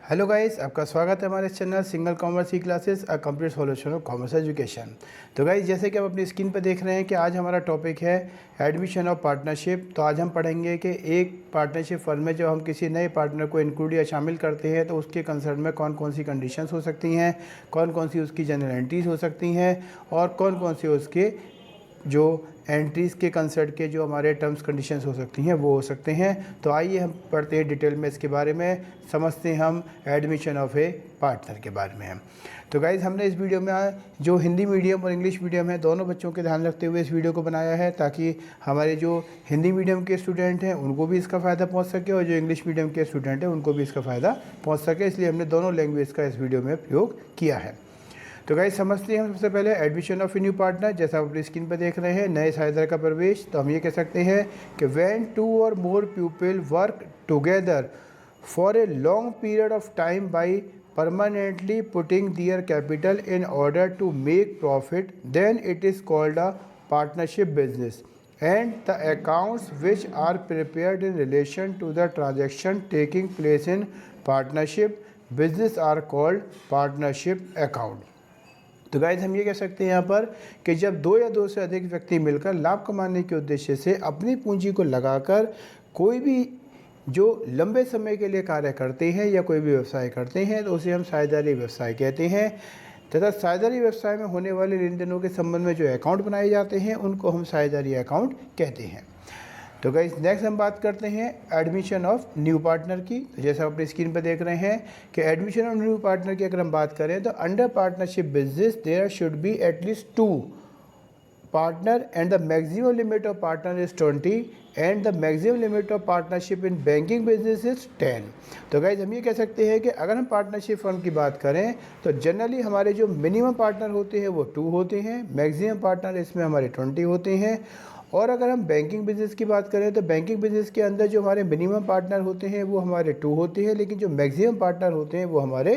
Hello guys, आपका स्वागत है हमारे channel single commerce E classes a complete solution of commerce education. तो गाइस, जैसे कि आप अपनी स्क्रीन पर देख रहे हैं कि आज हमारा टॉपिक है एडमिशन ऑफ पार्टनरशिप। तो आज हम पढ़ेंगे कि एक पार्टनरशिप फर्म में जब हम किसी नए पार्टनर को इंक्लूड या शामिल करते हैं तो उसके कंसर्न में कौन कौन सी कंडीशंस हो सकती हैं, कौन कौन सी उसकी जनरलिटीज़ हो सकती हैं और कौन कौन से उसके जो एंट्रीज़ के कंसर्ट के जो हमारे टर्म्स कंडीशंस हो सकती हैं वो हो सकते हैं। तो आइए हम पढ़ते हैं डिटेल में इसके बारे में, समझते हैं हम एडमिशन ऑफ ए पार्टनर के बारे में। तो गाइज़, हमने इस वीडियो में जो हिंदी मीडियम और इंग्लिश मीडियम है दोनों बच्चों के ध्यान रखते हुए इस वीडियो को बनाया है, ताकि हमारे जो हिंदी मीडियम के स्टूडेंट हैं उनको भी इसका फ़ायदा पहुँच सके और जो इंग्लिश मीडियम के स्टूडेंट हैं उनको भी इसका फ़ायदा पहुँच सके। इसलिए हमने दोनों लैंग्वेज का इस वीडियो में प्रयोग किया है। तो गाइस, समझते हैं हम सबसे पहले admission of a new partner. जैसा आप अपनी स्क्रीन पर देख रहे हैं, नए साझेदार का प्रवेश। तो हम ये कह सकते हैं कि व्हेन टू और more people work together for a long period of time by permanently putting their capital in order to make profit, then it is called a partnership business, and the accounts which are prepared in relation to the transaction taking place in partnership business are called partnership account। तो guys, हम ये कह सकते हैं यहाँ पर कि जब दो या दो से अधिक व्यक्ति मिलकर लाभ कमाने के उद्देश्य से अपनी पूंजी को लगाकर कोई भी जो लंबे समय के लिए कार्य करते हैं या कोई भी व्यवसाय करते हैं तो उसे हम साझेदारी व्यवसाय कहते हैं। तथा साझेदारी व्यवसाय में होने वाले लेन देनों के संबंध में जो अकाउंट बनाए जाते हैं उनको हम साझेदारी अकाउंट कहते हैं। तो गाइस, नेक्स्ट हम बात करते हैं एडमिशन ऑफ न्यू पार्टनर की। तो जैसा आप अपनी स्क्रीन पर देख रहे हैं कि एडमिशन ऑफ न्यू पार्टनर की अगर हम बात करें तो under partnership business there should be at least 2 partner and the maximum limit of partner is 20 and the maximum limit of partnership in banking business is 10। तो गाइज, हम ये कह सकते हैं कि अगर हम पार्टनरशिप फर्म की बात करें तो जनरली हमारे जो मिनिमम पार्टनर होते हैं वो 2 होते हैं, मैक्सिमम पार्टनर इसमें हमारे 20 होते हैं। और अगर हम बैंकिंग बिजनेस की बात करें तो बैंकिंग बिजनेस के अंदर जो हमारे मिनिमम पार्टनर होते हैं वो हमारे 2 होते हैं, लेकिन जो मैक्सिमम पार्टनर होते हैं वो हमारे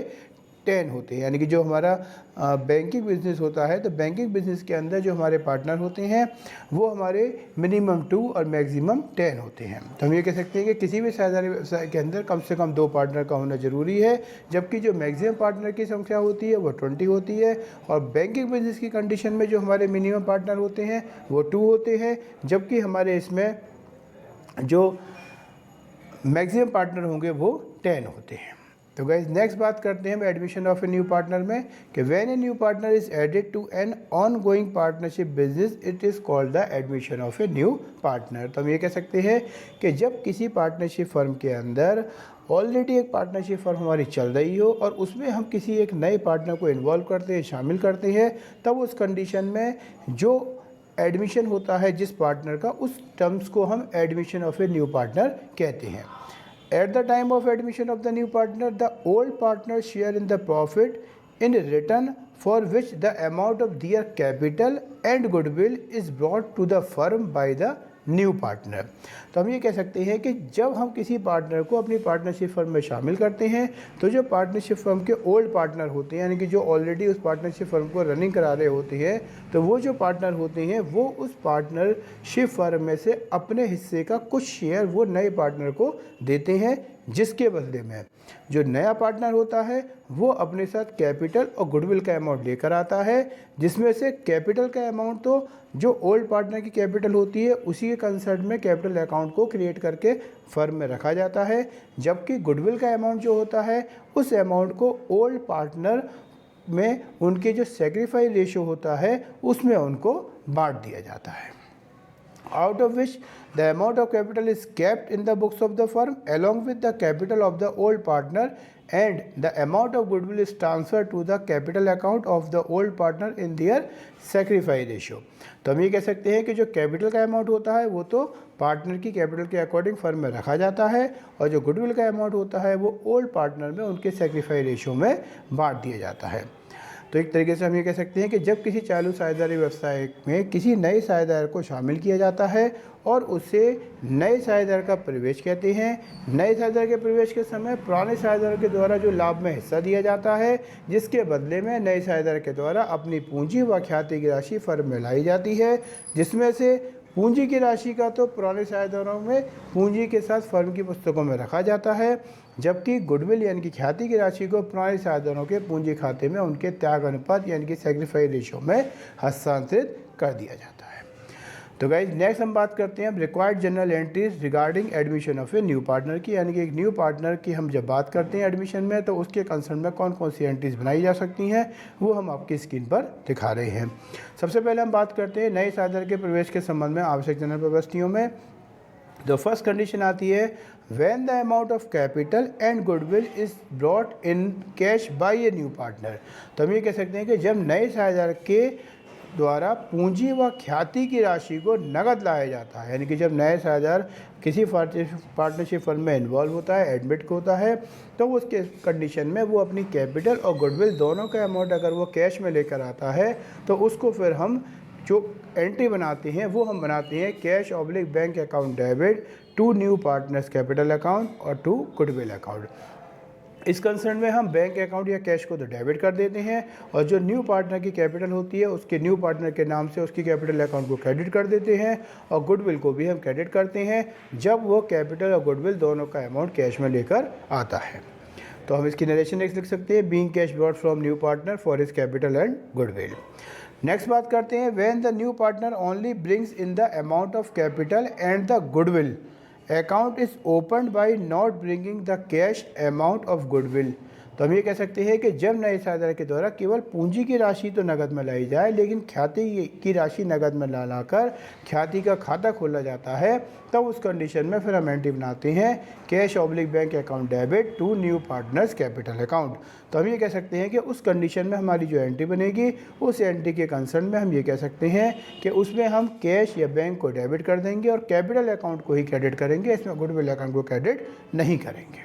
10 होते हैं। यानी कि जो हमारा बैंकिंग बिजनेस होता है तो बैंकिंग बिजनेस के अंदर जो हमारे पार्टनर होते हैं वो हमारे मिनिमम 2 और मैक्सिमम 10 होते हैं। तो हम ये कह सकते हैं कि किसी भी साझेदारी व्यवसाय के अंदर कम से कम 2 पार्टनर का होना ज़रूरी है, जबकि जो मैक्सिमम पार्टनर की संख्या होती है वो 20 होती है। और बैंकिंग बिजनेस की कंडीशन में जो हमारे मिनिमम पार्टनर होते हैं वो 2 होते हैं, जबकि हमारे इसमें जो मैक्सिमम पार्टनर होंगे वो 10 होते हैं। तो गाइज, नेक्स्ट बात करते हैं हम admission of a new partner में कि when a new partner is added to an ongoing partnership business it is called the admission of a new partner. तो हम ये कह सकते हैं कि जब किसी पार्टनरशिप फर्म के अंदर ऑलरेडी एक पार्टनरशिप फर्म हमारी चल रही हो और उसमें हम किसी एक नए पार्टनर को इन्वॉल्व करते हैं, शामिल करते हैं, तब उस कंडीशन में जो एडमिशन होता है जिस पार्टनर का, उस टर्म्स को हम admission of a new partner कहते हैं। At the time of admission of the new partner, the old partners share in the profit in return for which the amount of their capital and goodwill is brought to the firm by the new partner. तो हम ये कह सकते हैं कि जब हम किसी पार्टनर को अपनी पार्टनरशिप फर्म में शामिल करते हैं तो जो पार्टनरशिप फर्म के ओल्ड पार्टनर होते हैं, यानी कि जो ऑलरेडी उस पार्टनरशिप फर्म को रनिंग करा रहे होते हैं, तो वो जो पार्टनर होते हैं वो उस पार्टनरशिप फर्म में से अपने हिस्से का कुछ शेयर वो नए पार्टनर को देते हैं, जिसके बदले में जो नया पार्टनर होता है वो अपने साथ कैपिटल और गुडविल का अमाउंट लेकर आता है, जिसमें से कैपिटल का अमाउंट तो जो ओल्ड पार्टनर की कैपिटल होती है उसी के कंसर्ट में कैपिटल अकाउंट को क्रिएट करके फर्म में रखा जाता है, जबकि गुडविल का अमाउंट जो होता है उस अमाउंट को ओल्ड पार्टनर में उनके जो सेक्रीफाइस रेशो होता है उसमें उनको बांट दिया जाता है। Out of which the amount of capital is kept in the books of the firm along with the capital of the old partner, and the amount of goodwill is transferred to the capital account of the old partner in their sacrifice ratio। तो हम ये कह सकते हैं कि जो capital का amount होता है वो तो पार्टनर की कैपिटल के अकॉर्डिंग फर्म में रखा जाता है, और जो गुडविल का अमाउंट होता है वो ओल्ड पार्टनर में उनके सेक्रीफाइस रेशो में बांट दिया जाता है। तो एक तरीके से हम ये कह सकते हैं कि जब किसी चालू साझेदारी व्यवसाय में किसी नए साझेदार को शामिल किया जाता है और उसे नए साझेदार का प्रवेश कहते हैं। नए साझेदार के प्रवेश के समय पुराने साझेदार के द्वारा जो लाभ में हिस्सा दिया जाता है, जिसके बदले में नए साझेदार के द्वारा अपनी पूंजी व ख्याति की राशि फर्म में लाई जाती है, जिसमें से पूंजी की राशि का तो पुराने साझेदारों में पूंजी के साथ फर्म की पुस्तकों में रखा जाता है, जबकि गुडविल यानी कि ख्याति की राशि को पुराने साधनों के पूंजी खाते में उनके त्याग अनुपात यानी कि सेक्रीफाइस रेशियो में हस्तांतरित कर दिया जाता है। तो गाइज नेक्स्ट हम बात करते हैं required general entries regarding admission of a new partner की, यानी कि एक न्यू पार्टनर की हम जब बात करते हैं एडमिशन में तो उसके कंसर्न में कौन कौन सी एंट्रीज बनाई जा सकती हैं वो हम आपकी स्क्रीन पर दिखा रहे हैं। सबसे पहले हम बात करते हैं नए साधन के प्रवेश के संबंध में आवश्यक जनरल प्रविष्टियों में। जो फर्स्ट कंडीशन आती है when the amount of capital and goodwill is brought in cash by A new partner. तो हम ये कह सकते हैं कि जब नए साझेदार के द्वारा पूंजी व ख्याति की राशि को नगद लाया जाता है, यानी कि जब नए साझेदार किसी पार्टनरशिप फर्म में इन्वॉल्व होता है, एडमिट होता है, तो उसके कंडीशन में वो अपनी कैपिटल और गुडविल दोनों का अमाउंट अगर वो कैश में लेकर आता है तो उसको फिर हम जो एंट्री बनाते हैं वो हम बनाते हैं cash oblique bank account debit to new partners capital account और टू गुडविल अकाउंट। इस कंसर्न में हम बैंक अकाउंट या कैश को तो डेबिट कर देते हैं और जो न्यू पार्टनर की कैपिटल होती है उसके न्यू पार्टनर के नाम से उसकी कैपिटल अकाउंट को क्रेडिट कर देते हैं और गुडविल को भी हम क्रेडिट करते हैं जब वो कैपिटल और गुडविल दोनों का अमाउंट कैश में लेकर आता है। तो हम इसकी नरेशन नेक्स्ट लिख सकते हैं being cash brought from new partner for his capital and goodwill. Next बात करते हैं when the new partner only brings in the amount of capital and the goodwill account is opened by not bringing the cash amount of goodwill. तो हम ये कह सकते हैं कि जब नए साझेदार के द्वारा केवल पूंजी की राशि तो नकद में लाई जाए लेकिन ख्याति की राशि नकद में ला लाकर ख्याति का खाता खोला जाता है तब उस कंडीशन में फिर हम एंट्री बनाते हैं cash oblique bank account debit to new partners capital account. तो हम ये कह सकते हैं कि उस कंडीशन में हमारी जो एंट्री बनेगी उस एंट्री के कंसर्न में हम ये कह सकते हैं कि उसमें हम कैश या बैंक को डेबिट कर देंगे और कैपिटल अकाउंट को ही क्रेडिट करेंगे, इसमें गुडविल अकाउंट को क्रेडिट नहीं करेंगे।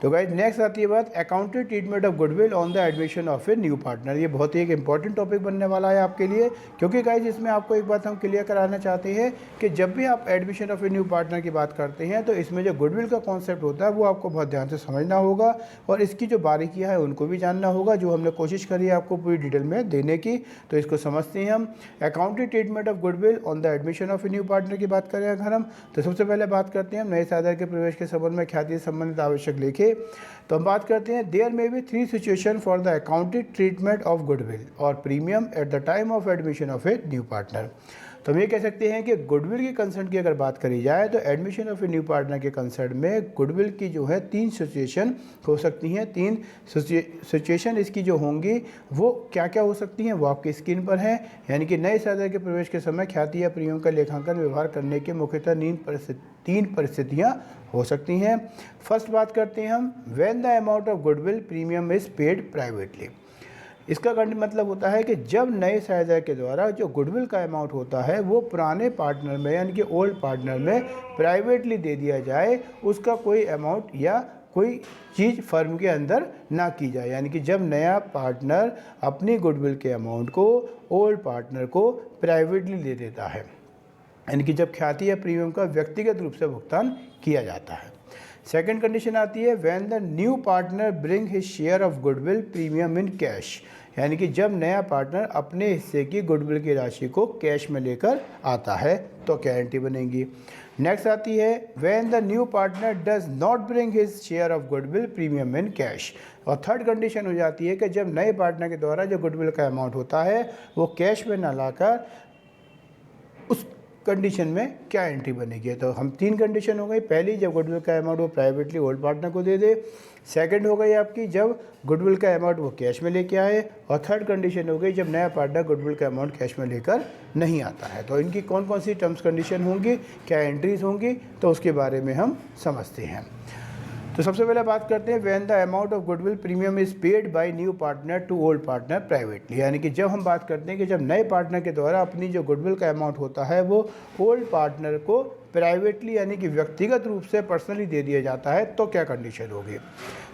तो गाइज नेक्स्ट आती है बात accounted treatment of goodwill on the admission of a new partner. ये बहुत ही एक इंपॉर्टेंट टॉपिक बनने वाला है आपके लिए क्योंकि गाइज इसमें आपको एक बात हम क्लियर कराना चाहते हैं कि जब भी आप admission of a new partner की बात करते हैं तो इसमें जो गुडविल का कॉन्सेप्ट होता है वो आपको बहुत ध्यान से समझना होगा और इसकी जो बारीकियाँ हैं उनको भी जानना होगा जो हमने कोशिश करी है आपको पूरी डिटेल में देने की। तो इसको समझते हैं हम accounted treatment of goodwill on the admission of a new partner की बात करें अगर हम तो सबसे पहले बात करते हैं हम नए साझेदार के प्रवेश के संबंध में ख्याति से संबंधित आवश्यक लेखे। तो हम बात करते हैं there may be 3 situation for the accounted treatment of goodwill और premium at the time of admission of a new partner. तो हम ये कह सकते हैं कि गुडविल की कंसर्न की अगर बात करी जाए तो admission of a new partner के कंसर्न में गुडविल की जो है 3 सिचुएशन हो सकती हैं। 3 सिचुएशन इसकी जो होंगी वो क्या क्या हो सकती हैं वो आपकी स्क्रीन पर है, यानी कि नए साझेदार के प्रवेश के समय ख्याति या प्रीमियम का लेखांकन व्यवहार करने के मुख्यतः 3 परिस्थितियाँ हो सकती हैं। फर्स्ट बात करते हैं हम when the amount of goodwill premium is paid privately. इसका मतलब होता है कि जब नए साझेदार के द्वारा जो गुडविल का अमाउंट होता है वो पुराने पार्टनर में यानी कि ओल्ड पार्टनर में प्राइवेटली दे दिया जाए, उसका कोई अमाउंट या कोई चीज़ फर्म के अंदर ना की जाए, यानी कि जब नया पार्टनर अपनी गुडविल के अमाउंट को ओल्ड पार्टनर को प्राइवेटली दे देता है, यानी कि जब ख्याति या प्रीमियम का व्यक्तिगत रूप से भुगतान किया जाता है। सेकंड कंडीशन आती है when the new partner bring his share of goodwill premium in cash, यानी कि जब नया पार्टनर अपने हिस्से की गुडविल की राशि को कैश में लेकर आता है तो क्या एंट्री बनेगी। नेक्स्ट आती है when the new partner does not bring his share of goodwill premium in cash. और थर्ड कंडीशन हो जाती है कि जब नए पार्टनर के द्वारा जो गुडविल का अमाउंट होता है वो कैश में ना लाकर उस कंडीशन में क्या एंट्री बनेगी। तो हम 3 कंडीशन हो गई, पहली जब गुडविल का अमाउंट वो प्राइवेटली ओल्ड पार्टनर को दे दे, सेकंड हो गई आपकी जब गुडविल का अमाउंट वो कैश में लेके आए, और थर्ड कंडीशन हो गई जब नया पार्टनर गुडविल का अमाउंट कैश में लेकर नहीं आता है। तो इनकी कौन कौन सी टर्म्स कंडीशन होंगी, क्या एंट्रीज होंगी, तो उसके बारे में हम समझते हैं। तो सबसे पहले बात करते हैं when the amount of goodwill premium is paid by new partner to old partner privately, यानी कि जब हम बात करते हैं कि जब नए पार्टनर के द्वारा अपनी जो गुडविल का अमाउंट होता है वो ओल्ड पार्टनर को प्राइवेटली यानी कि व्यक्तिगत रूप से पर्सनली दे दिया जाता है तो क्या कंडीशन होगी।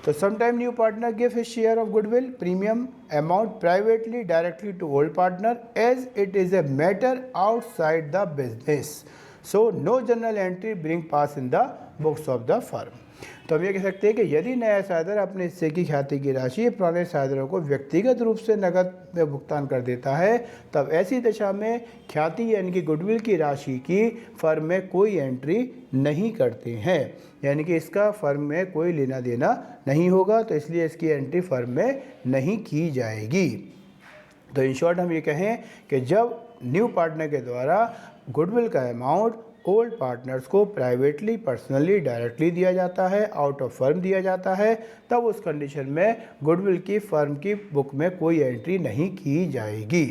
तो sometime new partner give his share of goodwill premium amount privately directly to old partner as it is a matter outside the business. So no journal entry being pass in the books of the firm. तो हम ये कह सकते हैं कि यदि नया साझेदार अपने हिस्से की ख्याति की राशि पुराने साझेदारों को व्यक्तिगत रूप से नकद में भुगतान कर देता है, तब ऐसी दशा में ख्याति यानी कि गुडविल की राशि की फर्म में कोई एंट्री नहीं करते हैं, यानी कि इसका फर्म में कोई लेना देना नहीं होगा, तो इसलिए इसकी एंट्री फर्म में नहीं की जाएगी। तो इन शॉर्ट हम ये कहें कि जब न्यू पार्टनर के द्वारा गुडविल का अमाउंट ओल्ड पार्टनर्स को प्राइवेटली पर्सनली डायरेक्टली दिया जाता है, आउट ऑफ फर्म दिया जाता है, तब उस कंडीशन में गुडविल की फर्म की बुक में कोई एंट्री नहीं की जाएगी।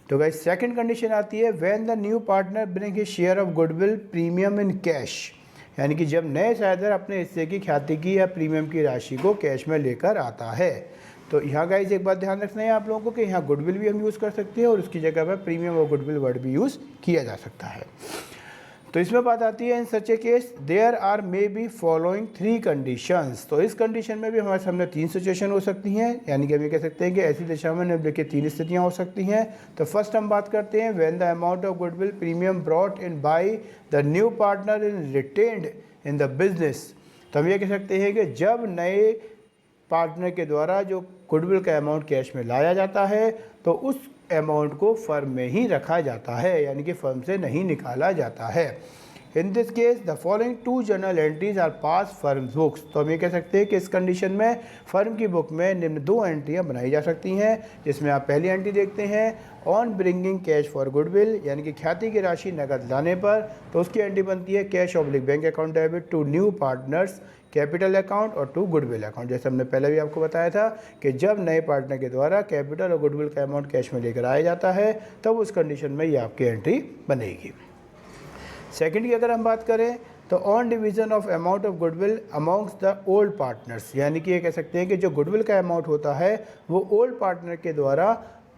तो गाइस सेकंड कंडीशन आती है when the new partner bring his share of goodwill premium in cash, यानी कि जब नए साझेदार अपने हिस्से की ख्याति की या प्रीमियम की राशि को कैश में लेकर आता है। तो यहाँ गाइस एक बात ध्यान रखना है आप लोगों को कि यहाँ गुडविल भी हम यूज़ कर सकते हैं और उसकी जगह पर प्रीमियम और गुडविल वर्ड भी यूज़ किया जा सकता है। तो इसमें बात आती है in such a case there are may be following 3 conditions. तो इस कंडीशन में भी हमारे सामने 3 सिचुएशन हो सकती हैं, यानी कि हम ये कह सकते हैं कि ऐसी दशा में निम्नलिखित 3 स्थितियाँ हो सकती हैं। तो फर्स्ट हम बात करते हैं when the amount of goodwill premium brought in by the new partner in retained in the business. तो हम ये कह सकते हैं कि जब नए पार्टनर के द्वारा जो गुडविल का अमाउंट कैश में लाया जाता है तो उस अमाउंट को फर्म में ही रखा जाता है, यानी कि फर्म से नहीं निकाला जाता है। In this case the following 2 journal entries are pass firm books. तो हम ये कह सकते हैं कि इस कंडीशन में फर्म की बुक में निम्न 2 एंट्रियां बनाई जा सकती हैं, जिसमें आप पहली एंट्री देखते हैं on bringing cash for goodwill, यानी कि ख्याति की राशि नकद लाने पर, तो उसकी एंट्री बनती है cash oblique bank account debit to new partners capital account और टू गुडविल अकाउंट। जैसे हमने पहले भी आपको बताया था कि जब नए पार्टनर के द्वारा कैपिटल और गुडविल का अमाउंट कैश में लेकर आया जाता है तब उस कंडीशन में ये आपकी एंट्री बनेगी। सेकंड की अगर हम बात करें तो on division of amount of goodwill amongst the old partners, यानी कि ये कह सकते हैं कि जो गुडविल का अमाउंट होता है वो ओल्ड पार्टनर के द्वारा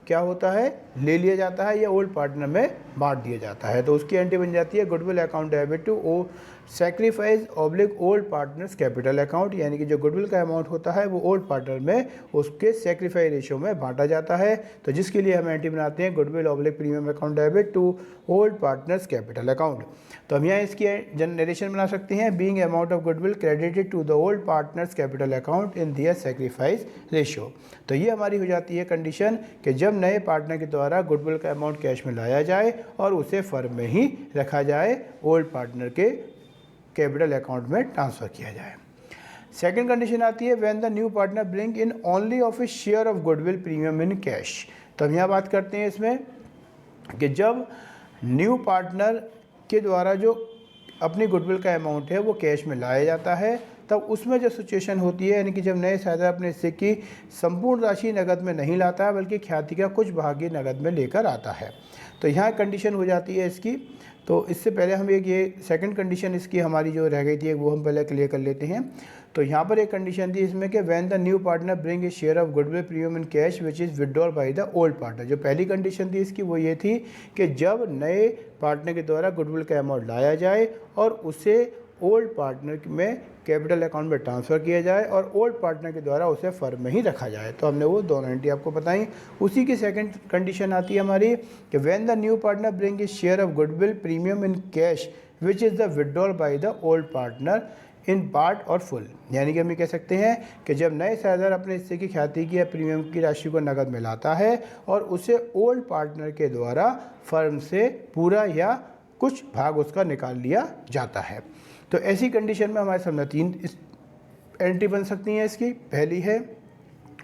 क्या होता है ले लिया जाता है या ओल्ड पार्टनर में बांट दिया जाता है। तो उसकी एंट्री बन जाती है गुडविल अकाउंट डेबिट टू ओ sacrifice oblique old partners capital account, यानी कि जो गुडविल का अमाउंट होता है वो ओल्ड पार्टनर में उसके सेक्रीफाइस रेशियो में बांटा जाता है। तो जिसके लिए हम एंट्री बनाते हैं goodwill oblique premium account debit to old partners capital account. तो हम यहाँ इसकी जनरेशन बना सकते हैं being amount of goodwill credited to the old partners capital account in their sacrifice ratio. तो ये हमारी हो जाती है कंडीशन कि जब नए पार्टनर के द्वारा गुडविल का अमाउंट कैश में लाया जाए और उसे फर्म में ही रखा जाए, ओल्ड पार्टनर के कैपिटल अकाउंट में ट्रांसफ़र किया जाए। सेकंड कंडीशन आती है when the new partner bring in only of A share of goodwill premium in cash. तो हम यहाँ बात करते हैं इसमें कि जब न्यू पार्टनर के द्वारा जो अपनी गुडविल का अमाउंट है वो कैश में लाया जाता है, तब उसमें जो सिचुएशन होती है, यानी कि जब नए साझेदार अपने हिस्से की संपूर्ण राशि नकद में नहीं लाता है बल्कि ख्याति का कुछ भाग ही नकद में लेकर आता है, तो यहाँ कंडीशन हो जाती है इसकी। तो इससे पहले हम एक ये सेकंड कंडीशन इसकी हमारी जो रह गई थी वो हम पहले क्लियर कर लेते हैं। तो यहाँ पर एक कंडीशन थी इसमें कि when the new partner bring a share of goodwill premium in cash which is withdrawal by the old partner. जो पहली कंडीशन थी इसकी वो ये थी कि जब नए पार्टनर के द्वारा गुडविल का अमाउंट लाया जाए और उसे ओल्ड पार्टनर में कैपिटल अकाउंट में ट्रांसफ़र किया जाए और ओल्ड पार्टनर के द्वारा उसे फर्म में ही रखा जाए। तो हमने वो दोनों एंट्री आपको बताई। उसी की सेकंड कंडीशन आती है हमारी कि when the new partner bring a share of goodwill premium in cash which is the withdrawal by the old partner in part और फुल, यानी कि हम ये कह सकते हैं कि जब नए साझेदार अपने हिस्से की ख्याति की या प्रीमियम की राशि को नकद में लाता है और उसे ओल्ड पार्टनर के द्वारा फर्म से पूरा या कुछ भाग उसका निकाल लिया जाता है। तो ऐसी कंडीशन में हमारे सामने 3 एंट्री बन सकती हैं इसकी। पहली है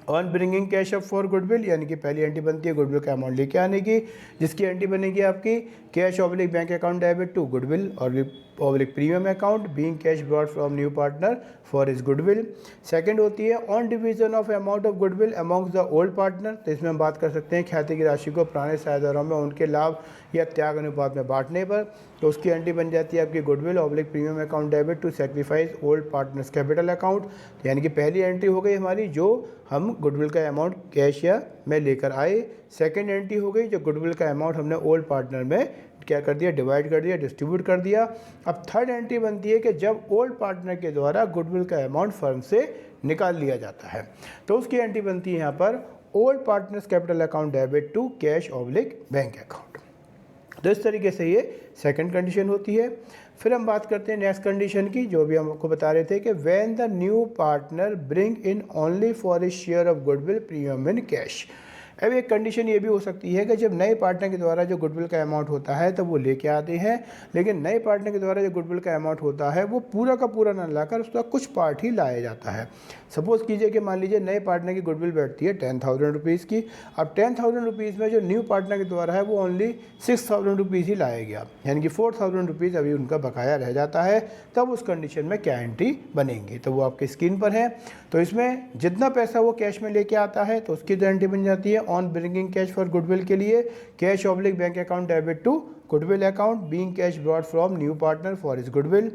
on bringing cash up for goodwill, यानी कि पहली एंट्री बनती है गुडविल का अमाउंट लेके आने की, जिसकी एंट्री बनेगी आपकी cash oblique bank account debit to goodwill और oblique premium account being cash brought from new partner for is goodwill. Second होती है on division of amount of goodwill amongst the old partner. तो इसमें हम बात कर सकते हैं ख्याति की राशि को पुराने साझेदारों में उनके लाभ या त्याग अनुपात में बांटने पर। तो उसकी एंट्री बन जाती है आपकी goodwill oblique premium account debit to sacrifice old partners capital account, यानी कि पहली एंट्री हो गई हमारी जो हम गुडविल का अमाउंट कैश या में लेकर आए। सेकंड एंट्री हो गई जो गुडविल का अमाउंट हमने ओल्ड पार्टनर में क्या कर दिया, डिवाइड कर दिया, डिस्ट्रीब्यूट कर दिया। अब थर्ड एंट्री बनती है कि जब ओल्ड पार्टनर के द्वारा गुडविल का अमाउंट फर्म से निकाल लिया जाता है, तो उसकी एंट्री बनती है यहाँ पर old partners capital account debit to cash oblique bank account. तो इस तरीके से ये सेकंड कंडीशन होती है। फिर हम बात करते हैं नेक्स्ट कंडीशन की, जो भी हम आपको बता रहे थे कि when the new partner bring in only for a share of goodwill premium in cash. अब एक कंडीशन ये भी हो सकती है कि जब नए पार्टनर के द्वारा जो गुडविल का अमाउंट होता है तो वो लेके आते हैं, लेकिन नए पार्टनर के द्वारा जो गुडविल का अमाउंट होता है वो पूरा का पूरा ना लाकर उसका कुछ पार्ट ही लाया जाता है। सपोज़ कीजिए कि मान लीजिए नए पार्टनर की गुडविल बैठती है 10,000 रुपीज़ की। अब 10,000 रुपीज़ में जो न्यू पार्टनर के द्वारा है वो ओनली 6,000 रुपीज़ ही लाया गया, यानी कि 4,000 रुपीज़ अभी उनका बकाया रह जाता है। तब उस कंडीशन में क्या एंट्री बनेंगी, तो वो आपकी स्क्रीन पर है। तो इसमें जितना पैसा वो कैश में लेके आता है तो उसकी तो एंट्री बन जाती है on bringing cash for goodwill के लिए cash oblique bank account debit to goodwill account being cash brought from new partner for his goodwill.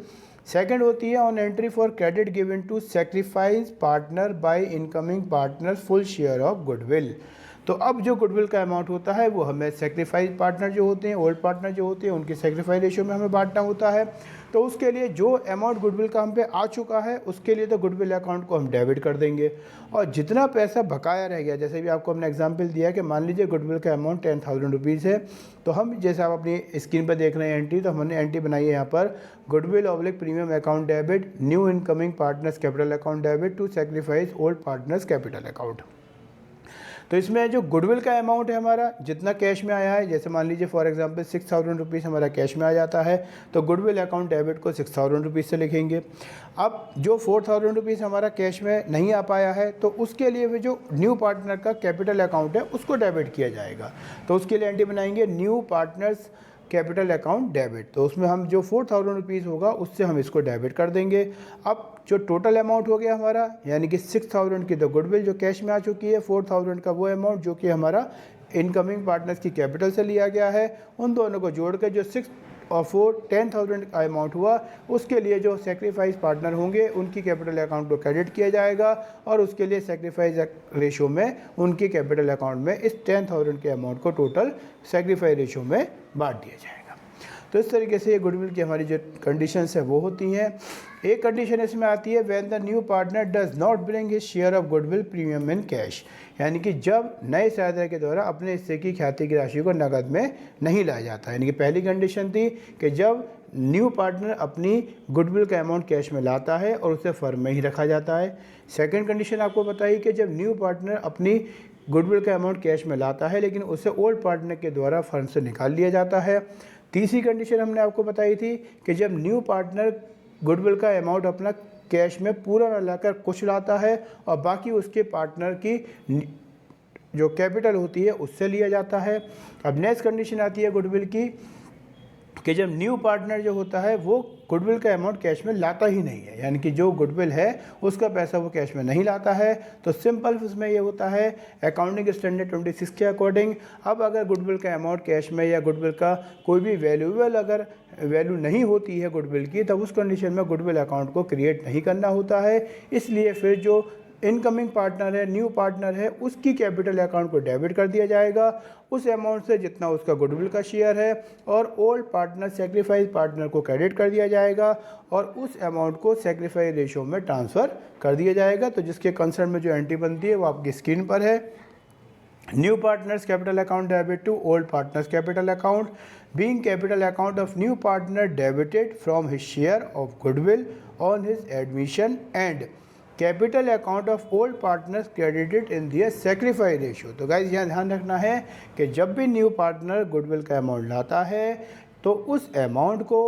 Second होती है on entry for credit given to sacrifice partner by incoming partner full share of goodwill. तो अब जो goodwill का amount होता है वो हमें सेक्रीफाइस पार्टनर जो होते हैं, ओल्ड पार्टनर जो होते हैं, उनके सेक्रीफाइस रेशियो में हमें बांटना होता है। तो उसके लिए जो अमाउंट गुडविल का हम पे आ चुका है उसके लिए तो गुडविल अकाउंट को हम डेबिट कर देंगे, और जितना पैसा बकाया रह गया, जैसे भी आपको हमने एग्जांपल दिया कि मान लीजिए गुडविल का अमाउंट 10,000 रुपीज़ है, तो हम जैसे आप अपनी स्क्रीन पर देख रहे हैं एंट्री, तो हमने एंट्री बनाई है यहाँ पर goodwill oblique premium account debit new incoming partners capital account debit to sacrifice old partners capital account. तो इसमें जो गुडविल का अमाउंट है हमारा जितना कैश में आया है, जैसे मान लीजिए फॉर एग्जांपल 6,000 रुपीज़ हमारा कैश में आ जाता है, तो गुडविल अकाउंट डेबिट को 6,000 रुपीज़ से लिखेंगे। अब जो 4,000 रुपीज़ हमारा कैश में नहीं आ पाया है तो उसके लिए भी जो न्यू पार्टनर का कैपिटल अकाउंट है उसको डेबिट किया जाएगा। तो उसके लिए एंट्री बनाएंगे new partners capital account debit, तो उसमें हम जो 4,000 रुपीज़ होगा उससे हम इसको डेबिट कर देंगे। अब जो टोटल अमाउंट हो गया हमारा, यानी कि 6,000 की तो गुडविल जो कैश में आ चुकी है, 4,000 का वो अमाउंट जो कि हमारा इनकमिंग पार्टनर्स की कैपिटल से लिया गया है, उन दोनों को जोड़ कर जो 6 और 10,000 का अमाउंट हुआ उसके लिए जो सेक्रीफाइस पार्टनर होंगे उनकी कैपिटल अकाउंट को क्रेडिट किया जाएगा, और उसके लिए सेक्रीफाइस रेशो में उनकी कैपिटल अकाउंट में इस 10,000 के अमाउंट को टोटल सेक्रीफाइस रेशो में बांट दिया जाएगा। तो इस तरीके से ये गुडविल की हमारी जो कंडीशंस है वो होती हैं। एक कंडीशन इसमें आती है when the new partner does not bring his share of goodwill premium in cash, यानी कि जब नए शेयरधारक के द्वारा अपने हिस्से की ख्याति की राशि को नकद में नहीं लाया जाता। यानी कि पहली कंडीशन थी कि जब न्यू पार्टनर अपनी गुडविल का अमाउंट कैश में लाता है और उसे फर्म में ही रखा जाता है। सेकंड कंडीशन आपको बताई कि जब न्यू पार्टनर अपनी गुडविल का अमाउंट कैश में लाता है लेकिन उसे ओल्ड पार्टनर के द्वारा फर्म से निकाल लिया जाता है। तीसरी कंडीशन हमने आपको बताई थी कि जब न्यू पार्टनर गुडविल का अमाउंट अपना कैश में पूरा न लाकर कुछ लाता है और बाकी उसके पार्टनर की जो कैपिटल होती है उससे लिया जाता है। अब नेक्स्ट कंडीशन आती है गुडविल की कि जब न्यू पार्टनर जो होता है वो गुडविल का अमाउंट कैश में लाता ही नहीं है, यानी कि जो गुडविल है उसका पैसा वो कैश में नहीं लाता है। तो सिंपल उसमें ये होता है अकाउंटिंग स्टैंडर्ड 26 के अकॉर्डिंग, अब अगर गुडविल का अमाउंट कैश में या गुडविल का कोई भी वैल्यूएबल अगर वैल्यू नहीं होती है गुडविल की, तब उस कंडीशन में गुडविल अकाउंट को क्रिएट नहीं करना होता है। इसलिए फिर जो इनकमिंग पार्टनर है, न्यू पार्टनर है, उसकी कैपिटल अकाउंट को डेबिट कर दिया जाएगा उस अमाउंट से जितना उसका गुडविल का शेयर है, और ओल्ड पार्टनर सेक्रीफाइस पार्टनर को क्रेडिट कर दिया जाएगा और उस अमाउंट को सेक्रीफाइस रेशो में ट्रांसफ़र कर दिया जाएगा। तो जिसके कंसर्न में जो एंट्री बनती है वो आपकी स्क्रीन पर है। New partners capital account debit to old partners capital account being capital account of new partner debited from his share of goodwill on his admission and capital account of old partners credited in their sacrifice ratio. तो guys यहाँ ध्यान रखना है कि जब भी new partner goodwill का amount लाता है तो उस अमाउंट को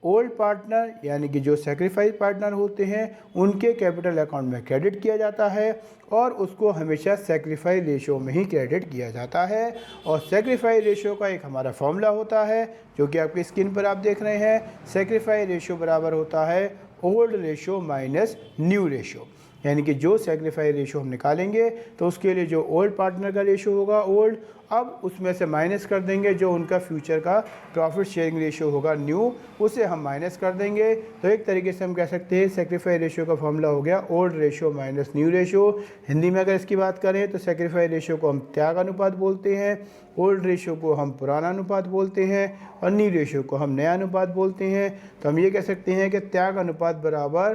ओल्ड पार्टनर यानी कि जो सेक्रीफाइस पार्टनर होते हैं उनके कैपिटल अकाउंट में क्रेडिट किया जाता है, और उसको हमेशा सेक्रीफाइस रेशियो में ही क्रेडिट किया जाता है। और सेक्रीफाइस रेशियो का एक हमारा फॉर्मूला होता है जो कि आपकी स्क्रीन पर आप देख रहे हैं। सेक्रीफाइस रेशियो बराबर होता है old ratio minus new ratio, यानी कि जो सेक्रीफाइस रेशियो हम निकालेंगे तो उसके लिए जो ओल्ड पार्टनर का रेशियो होगा ओल्ड, अब उसमें से माइनस कर देंगे जो उनका फ्यूचर का प्रॉफिट शेयरिंग रेशियो होगा न्यू, उसे हम माइनस कर देंगे। तो एक तरीके से हम कह सकते हैं सेक्रीफाइस रेशियो का फॉर्मूला हो गया old ratio minus new ratio. Hindi में अगर इसकी बात करें तो सेक्रीफाइस रेशियो को हम त्याग अनुपात बोलते हैं, ओल्ड रेशियो को हम पुराना अनुपात बोलते हैं और न्यू रेशियो को हम नया अनुपात बोलते हैं। तो हम ये कह सकते हैं कि त्याग अनुपात बराबर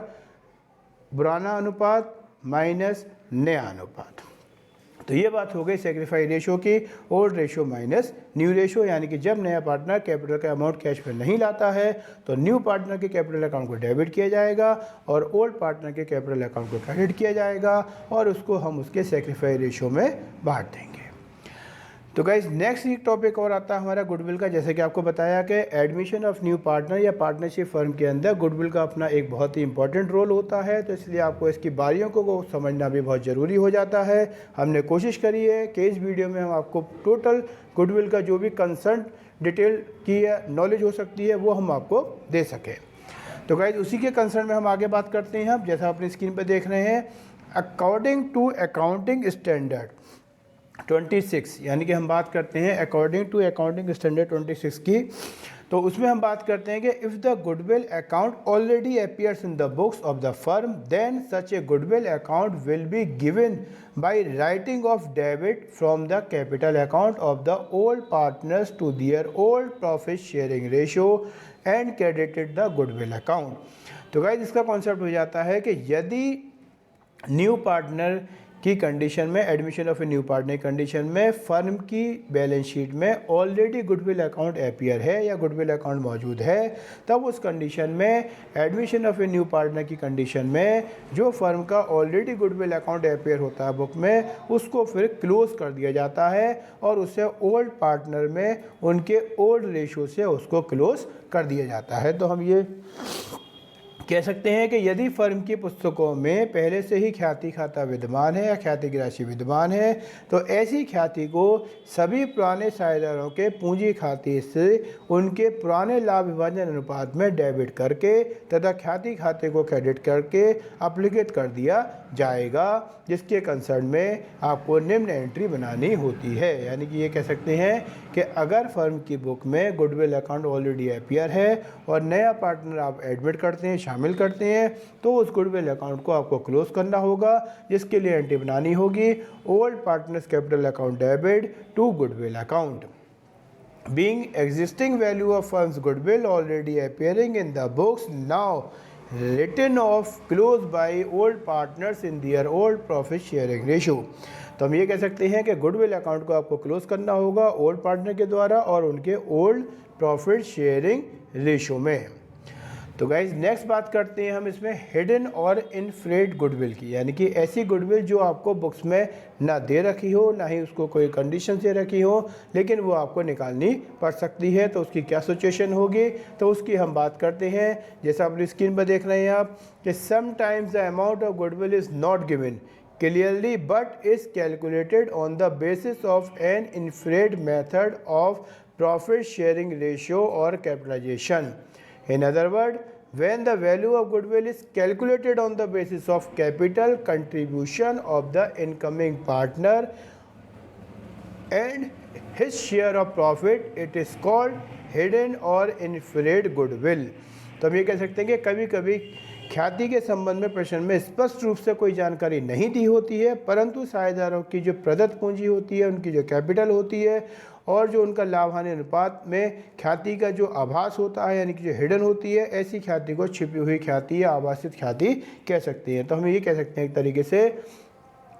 पुराना अनुपात माइनस नया अनुपात। तो ये बात हो गई सेक्रीफाई रेशो की, old ratio minus new ratio, यानी कि जब नया पार्टनर कैपिटल का अमाउंट कैश में नहीं लाता है तो न्यू पार्टनर के कैपिटल अकाउंट को डेबिट किया जाएगा और ओल्ड पार्टनर के कैपिटल अकाउंट को क्रेडिट किया जाएगा और उसको हम उसके सेक्रीफाई रेशो में बांट देंगे। तो गाइज नेक्स्ट एक टॉपिक और आता है हमारा गुडविल का। जैसे कि आपको बताया कि एडमिशन ऑफ न्यू पार्टनर या पार्टनरशिप फर्म के अंदर गुडविल का अपना एक बहुत ही इंपॉर्टेंट रोल होता है, तो इसलिए आपको इसकी बारियों को समझना भी बहुत ज़रूरी हो जाता है। हमने कोशिश करी है कि इस वीडियो में हम आपको टोटल गुडविल का जो भी कंसर्न डिटेल की नॉलेज हो सकती है वो हम आपको दे सकें। तो गाइज उसी के कंसर्न में हम आगे बात करते हैं। अब जैसा अपनी स्क्रीन पर देख रहे हैं, अकॉर्डिंग टू अकाउंटिंग स्टैंडर्ड 26, यानी कि हम बात करते हैं अकॉर्डिंग टू अकाउंटिंग स्टैंडर्ड 26 की, तो उसमें हम बात करते हैं कि if the goodwill account already appears in the books of the firm then such a goodwill account will be given by writing off debit from the capital account of the old partners to their old profit sharing ratio and credited the goodwill account. तो guys इसका concept हो जाता है कि यदि new partner की condition में, admission of a new partner condition में फर्म की बैलेंस शीट में ऑलरेडी गुडविल अकाउंट अपीयर है या गुडविल अकाउंट मौजूद है, तब उस कंडीशन में admission of a new partner की कंडीशन में जो फर्म का ऑलरेडी गुडविल अकाउंट अपीयर होता है बुक में, उसको फिर क्लोज कर दिया जाता है और उसे ओल्ड पार्टनर में उनके ओल्ड रेशो से उसको क्लोज कर दिया जाता है। तो हम ये कह सकते हैं कि यदि फर्म की पुस्तकों में पहले से ही ख्याति खाता विद्यमान है या ख्याति की राशि विद्यमान है तो ऐसी ख्याति को सभी पुराने साझेदारों के पूंजी खाते से उनके पुराने लाभ विभाजन अनुपात में डेबिट करके तथा ख्याति खाते को क्रेडिट करके अप्लीकेट कर दिया जाएगा, जिसके कंसर्न में आपको निम्न एंट्री बनानी होती है। यानी कि ये कह सकते हैं कि अगर फर्म की बुक में गुडविल अकाउंट ऑलरेडी अपीयर है और नया पार्टनर आप एडमिट करते हैं, शामिल करते हैं, तो उस गुडविल अकाउंट को आपको क्लोज करना होगा, जिसके लिए एंट्री बनानी होगी old partners capital account debit to goodwill account being existing value of firm's goodwill already appearing in the books now written off closed by old partners in their old profit sharing ratio। तो हम ये कह सकते हैं कि goodwill account को आपको close करना होगा ओल्ड पार्टनर के द्वारा और उनके ओल्ड प्रॉफिट शेयरिंग रेशो में। तो गाइज नेक्स्ट बात करते हैं हम इसमें हिडन और इनफ्रेड गुडविल की, यानी कि ऐसी गुडविल जो आपको बुक्स में ना दे रखी हो, ना ही उसको कोई कंडीशन से रखी हो, लेकिन वो आपको निकालनी पड़ सकती है। तो उसकी क्या सिचुएशन होगी, तो उसकी हम बात करते हैं। जैसा अपनी स्क्रीन पर देख रहे हैं आप कि sometimes the amount of goodwill is not given clearly but is calculated on the basis of an infrared method of profit sharing ratio or capitalization. In other words, when the value of goodwill is calculated on the basis of capital contribution of the incoming partner and his share of profit, it is called hidden or infrared goodwill। तो हम ये कह सकते हैं कि कभी कभी ख्याति के संबंध में प्रश्न में स्पष्ट रूप से कोई जानकारी नहीं दी होती है, परंतु साझेदारों की जो प्रदत्त पूंजी होती है, उनकी जो कैपिटल होती है और जो उनका लाभ हानि अनुपात में ख्याति का जो आभास होता है, यानी कि जो हिडन होती है, ऐसी ख्याति को छिपी हुई ख्याति या आभासित ख्याति कह सकते हैं। तो हम ये कह सकते हैं एक तरीके से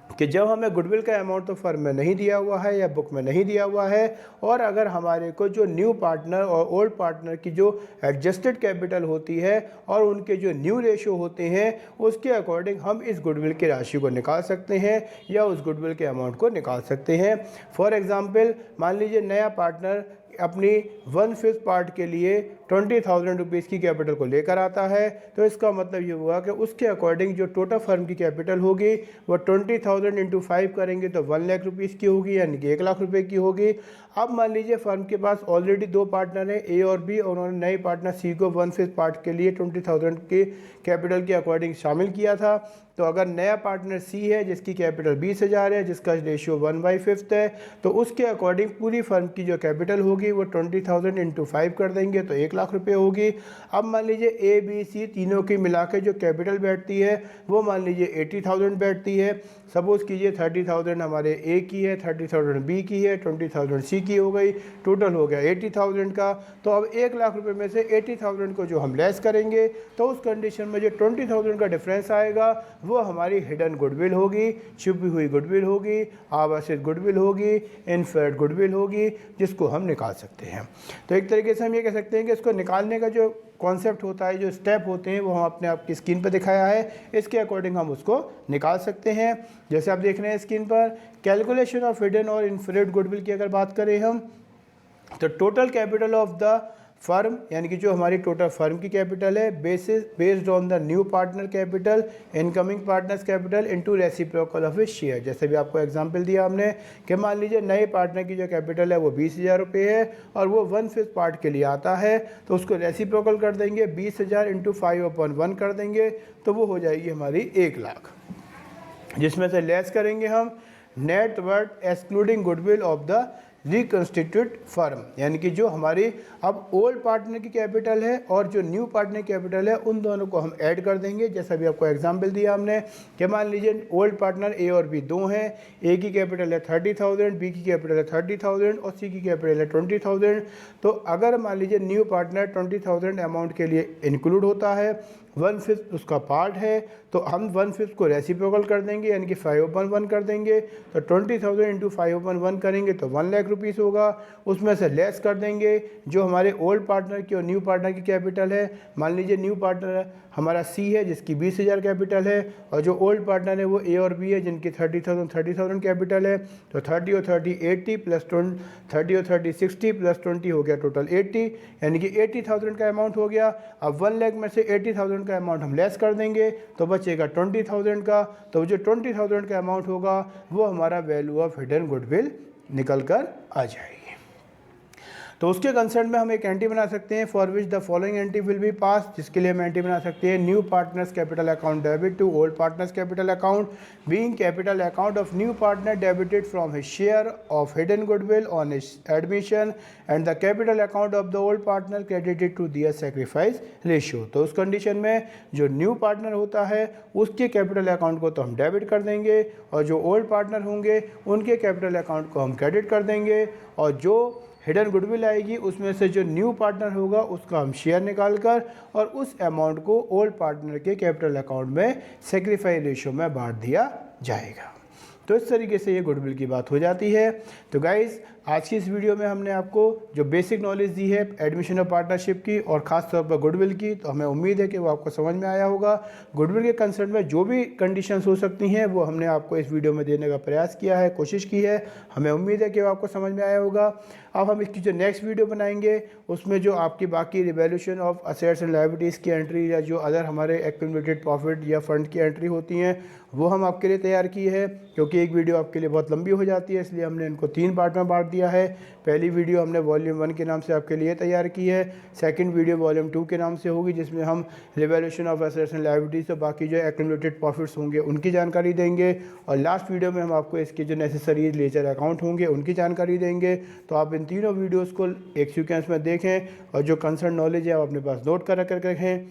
कि जब हमें गुडविल का अमाउंट तो फर्म में नहीं दिया हुआ है या बुक में नहीं दिया हुआ है और अगर हमारे को जो न्यू पार्टनर और ओल्ड पार्टनर की जो एडजस्टेड कैपिटल होती है और उनके जो न्यू रेशो होते हैं उसके अकॉर्डिंग हम इस गुडविल की राशि को निकाल सकते हैं या उस गुडविल के अमाउंट को निकाल सकते हैं। फॉर एग्ज़ाम्पल मान लीजिए नया पार्टनर अपनी 1/5 पार्ट के लिए 20,000 रुपीज़ की कैपिटल को लेकर आता है, तो इसका मतलब ये हुआ कि उसके अकॉर्डिंग जो टोटल फर्म की कैपिटल होगी वो 20,000 इंटू 5 करेंगे तो 1 लाख रुपीज़ की होगी, यानी कि 1 लाख रुपए की होगी। अब मान लीजिए फर्म के पास ऑलरेडी 2 पार्टनर हैं ए और बी, और उन्होंने नए पार्टनर सी को 1/5 पार्ट के लिए 20,000 की कैपिटल के अकॉर्डिंग शामिल किया था। तो अगर नया पार्टनर सी है जिसकी कैपिटल 20,000 है, जिसका रेशियो 1/5 है, तो उसके अकॉर्डिंग पूरी फर्म की जो कैपिटल होगी वो 20,000 इंटू 5 कर देंगे तो 1 लाख रुपए होगी। अब मान लीजिए ए बी सी तीनों की मिला के जो कैपिटल बैठती है वो मान लीजिए 80,000 बैठती है। सपोज कीजिए 30,000 हमारे ए की है, 30,000 बी की है, 20,000 सी की हो गई, टोटल हो गया 80,000 का। तो अब 1 लाख रुपए में से 80,000 को जो हम लेस करेंगे तो उस कंडीशन में जो 20,000 का डिफरेंस आएगा वो हमारी हिडन गुडविल होगी, छुपी हुई गुडविल होगी, आवासित गुडविल होगी, इनफेरेड गुडविल होगी, जिसको हम निकाल सकते हैं। तो एक तरीके से हम ये कह सकते हैं कि इसको निकालने का जो कॉन्सेप्ट होता है, जो स्टेप होते हैं, वो हम अपने आपकी स्क्रीन पर दिखाया है, इसके अकॉर्डिंग हम उसको निकाल सकते हैं। जैसे आप देख रहे हैं स्क्रीन पर, कैलकुलेशन ऑफ हिडन और इनफेरेड गुडविल की अगर बात करें हम, तो total capital of the firm, यानी कि जो हमारी टोटल फर्म की कैपिटल है, based on the new partner capital, incoming partners capital into reciprocal of his share. जैसे भी आपको एग्जांपल दिया हमने कि मान लीजिए नए पार्टनर की जो कैपिटल है वो 20,000 रुपये है और वो 1/5 पार्ट के लिए आता है, तो उसको रेसिप्रोकल कर देंगे, 20,000 इंटू 5/1 कर देंगे, तो वो हो जाएगी हमारी 1 लाख, जिसमें से लेस करेंगे हम net worth excluding goodwill of the reconstitute firm, यानी कि जो हमारी अब ओल्ड पार्टनर की कैपिटल है और जो न्यू पार्टनर कैपिटल है, उन दोनों को हम ऐड कर देंगे। जैसा भी आपको एग्जांपल दिया हमने कि मान लीजिए ओल्ड पार्टनर ए और बी दो हैं, ए की कैपिटल है 30,000, बी की कैपिटल है 30,000 और सी की कैपिटल है 20,000। तो अगर मान लीजिए न्यू पार्टनर 20,000 अमाउंट के लिए इंक्लूड होता है, 1/5 उसका पार्ट है, तो हम 1/5 को रेसिप्रोकल कर देंगे, यानी कि 5/1 कर देंगे। तो 20,000 इंटू 5/1 करेंगे तो 1 लाख रुपीज़ होगा। उसमें से लेस कर देंगे जो हमारे ओल्ड पार्टनर की और न्यू पार्टनर की कैपिटल है। मान लीजिए न्यू पार्टनर हमारा सी है जिसकी 20,000 कैपिटल है, और जो ओल्ड पार्टनर है वो ए और बी है जिनकी 30,000 कैपिटल है। तो 30 और 30 80 प्लस 30 और 30 60 प्लस 20 हो गया टोटल 80, यानी कि 80,000 का अमाउंट हो गया। अब 1 लाख में से 80,000 का अमाउंट हम लेस कर देंगे तो बचेगा 20,000 का। तो जो 20,000 का अमाउंट होगा वो हमारा वैल्यू ऑफ हिडन गुडविल निकल कर आ जाएगी। तो उसके कंसर्न में हम एक एंट्री बना सकते हैं, for which the following entry will be pass, जिसके लिए हम एंट्री बना सकते हैं, new partners capital account debit to old partners capital account, being capital account of new partner debited from his share of hidden goodwill on his admission and the capital account of the old partner credited to their sacrifice ratio. तो उस condition में जो new partner होता है उसके capital account को तो हम डेबिट कर देंगे, और जो ओल्ड पार्टनर होंगे उनके कैपिटल अकाउंट को हम क्रेडिट कर देंगे, और जो हिडन गुडविल आएगी उसमें से जो न्यू पार्टनर होगा उसका हम शेयर निकाल कर और उस अमाउंट को ओल्ड पार्टनर के कैपिटल अकाउंट में सेक्रीफाइस रेशियो में बांट दिया जाएगा। तो इस तरीके से ये गुडविल की बात हो जाती है। तो गाइज़, आज की इस वीडियो में हमने आपको जो बेसिक नॉलेज दी है एडमिशन ऑफ पार्टनरशिप की और ख़ास तौर पर गुडविल की, तो हमें उम्मीद है कि वो आपको समझ में आया होगा। गुडविल के कंसर्न में जो भी कंडीशंस हो सकती हैं वो हमने आपको इस वीडियो में देने का प्रयास किया है, कोशिश की है। हमें उम्मीद है कि वो आपको समझ में आया होगा। अब हम इसकी जो नेक्स्ट वीडियो बनाएंगे उसमें जो आपकी बाकी revaluation of assets and liabilities की एंट्री या जो अदर हमारे एक्यूमुलेटेड प्रॉफिट या फंड की एंट्री होती हैं वो हम आपके लिए तैयार की है, क्योंकि एक वीडियो आपके लिए बहुत लंबी हो जाती है, इसलिए हमने इनको 3 पार्ट में बांट दिया है। पहली वीडियो हमने वॉल्यूम 1 के नाम से आपके लिए तैयार की है, सेकंड वीडियो वॉल्यूम 2 के नाम से होगी जिसमें हम revaluation of assets and liabilities और बाकी जो एक्यूमुलेटेड प्रॉफिट्स होंगे उनकी जानकारी देंगे, और लास्ट वीडियो में हम आपको इसके जो नेसेसरी लेजर अकाउंट होंगे उनकी जानकारी देंगे। तो आप इन तीनों वीडियोज़ को एक सीक्वेंस में देखें और जो कंसर्न नॉलेज है आप अपने पास नोट कर रखें,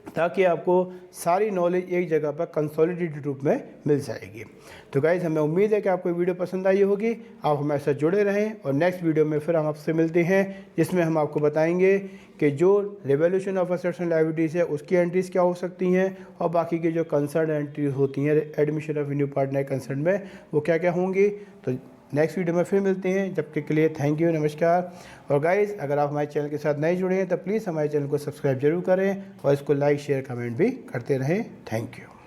ताकि आपको सारी नॉलेज एक जगह पर कंसोलिडेटेड रूप में मिल जाएगी। तो गाइज़, हमें उम्मीद है कि आपको वीडियो पसंद आई होगी। आप हमारे साथ जुड़े रहें और नेक्स्ट वीडियो में फिर हम आपसे मिलते हैं, जिसमें हम आपको बताएंगे कि जो revaluation of assets and liabilities है उसकी एंट्रीज़ क्या हो सकती हैं और बाकी की जो कंसर्न एंट्रीज होती हैं admission of new partner concern में वो क्या क्या होंगी। तो नेक्स्ट वीडियो में फिर मिलते हैं, जब तक के लिए थैंक यू, नमस्कार। और गाइज़, अगर आप हमारे चैनल के साथ नए जुड़े हैं तो प्लीज़ हमारे चैनल को सब्सक्राइब जरूर करें और इसको लाइक शेयर कमेंट भी करते रहें। Thank you.